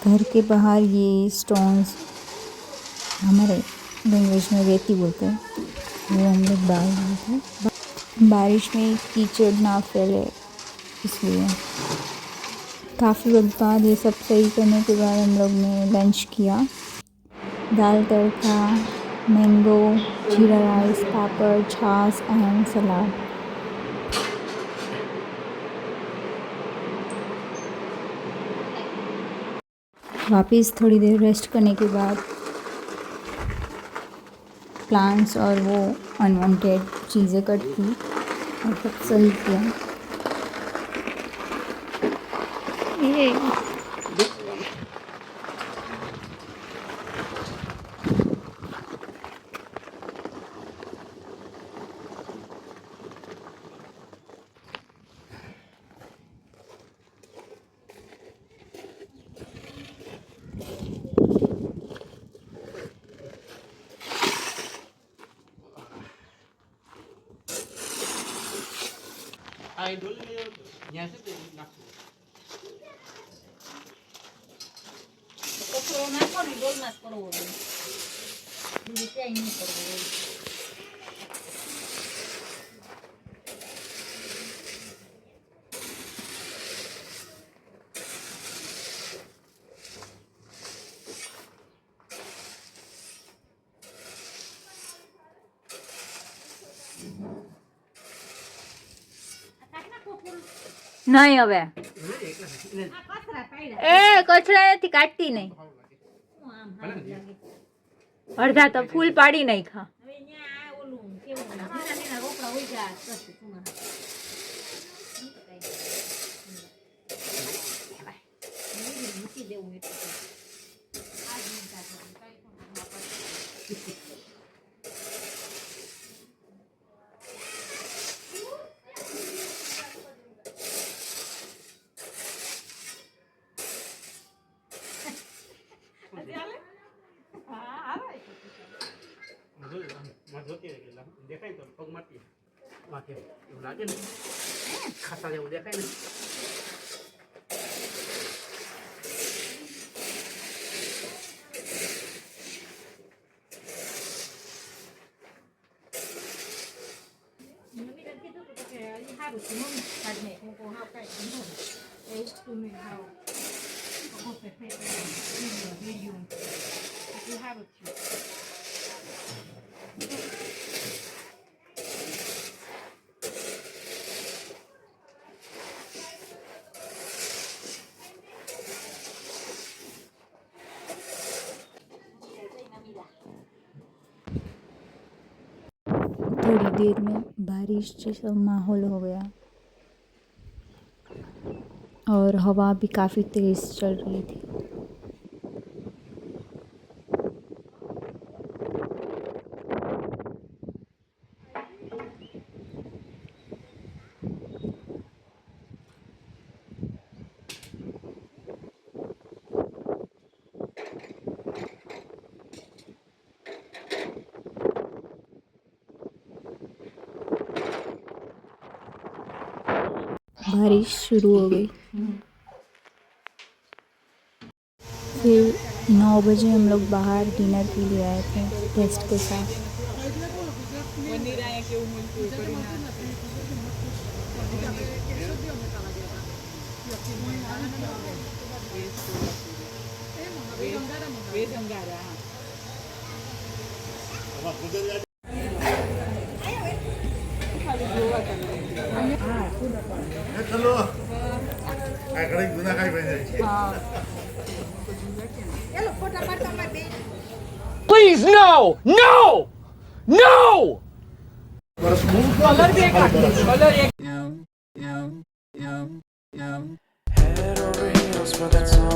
घर के बाहर ये स्टोन्स हमारे लैंग्वेज में रेती बोलते हैं, वो हम लोग डाल दिए थे बारिश में कीचड़ ना फैले इसलिए। काफ़ी वक्त बाद ये सब सही करने के बाद हम लोग ने लंच किया। दाल तड़का, मैंगो, जीरा राइस, पापड़, छाछ एंड सलाद। वापस थोड़ी देर रेस्ट करने के बाद प्लांट्स और वो अनवांटेड चीज़ें कट की और सब सही किया। ये નહીં હવે એ કચરા નથી કાઢતી નહીં અડધા તો ફૂલ પાડી નાખ્યા દેખાય તો પગ માટી વાકે એવું લાગે ને ખાસા જેવું દેખાય ને थोड़ी देर में बारिश जैसा माहौल हो गया और हवा भी काफ़ी तेज़ चल रही थी। बारिश शुरू हो गई। फिर 9 बजे हम लोग बाहर डिनर के लिए आए थे गेस्ट के साथ। चलो काय गुन्हा काय पाहिजे Please, no! No! No! Colour